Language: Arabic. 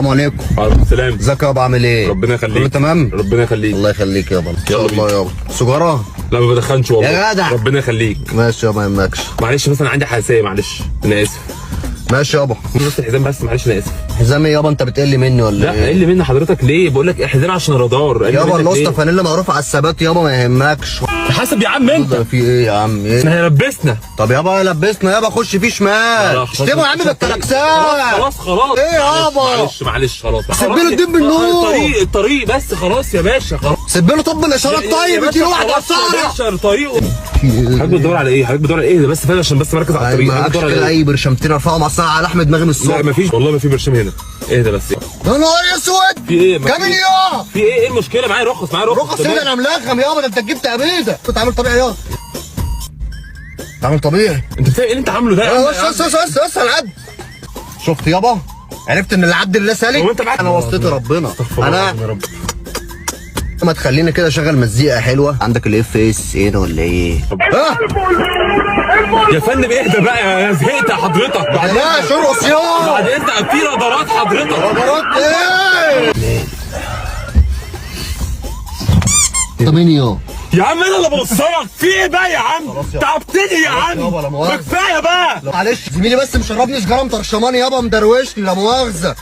السلام عليكم. وعليكم السلام. ازيك يابا، عامل ايه؟ ربنا يخليك. كله تمام؟ ربنا يخليك. الله يخليك يابا. ان يلا شاء الله بينا. يابا. سجاره؟ لا ما بدخنش والله يا جدع. ربنا يخليك. ماشي يابا، ما يهمكش. معلش بس انا عندي حساسيه، معلش انا اسف. ماشي يابا. بس الحزام بس، معلش انا اسف. حزام ايه يابا؟ انت بتقل مني ولا لا ايه؟ اقل مني حضرتك ليه؟ بقول لك حزام عشان الرادار. أقل يابا منك الوسطى ليه؟ فانيلا معروف على الثبات يابا، ما يهمكش. حاسب يا عم انت. ده في ايه يا عم؟ ايه؟ احنا هيلبسنا. طب يابا لبسنا يابا، خش فيه شمال. اشتموا يا عم بالكلاكسات. خلاص ايه يابا؟ معلش خلاص. سيب له الدب بالنور. الطريق بس خلاص يا باشا خلاص. سيب له طب الاشارات. طيب اديله واحده يا بسرعه. باشا الطريق. حضرتك بتدور على ايه؟ حضرتك بتدور على ايه؟ ده بس فعلا عشان بس مركز على الطريق. معكش بتدور على كده ايه؟ اي برشامتين ارفعه معصيه على احمد دماغي من الصبح؟ لا مفيش والله، ما في برشام هنا. اهدى بس. يا نهار اسود. في ايه؟ كامل يا في ايه المشكله؟ معايا رخص، رخص تمام. ايه؟ انا ملغم يابا. ده انت جبت ابيده. كنت عامل طبيعي يابا. عامل طبيعي. انت بتعمل ايه اللي انت عامله ده يا عم؟ بس انا عد. شفت يابا؟ عرفت ان العبد الله سالك. هو انت معاك؟ انا وصيت ربنا. انا انا ما تخليني كده اشغل مزيكا حلوه. عندك الاف اس ايه ده ولا ايه؟ يا فندم اهدى بقى، يا زهقت حضرتك. بعد لا شرقص يابا. بعد اذنك في رادارات حضرتك. رادارات ايه؟ طب مين يابا؟ يا عم انا اللي بوصلك. في ايه بقى يا عم؟ تعبتني يا عم. يابا، لا مؤاخذة. كفايه بقى. معلش زميلي بس مشربني سجاره مطرشماني يابا، مدروشني، لا مؤاخذه.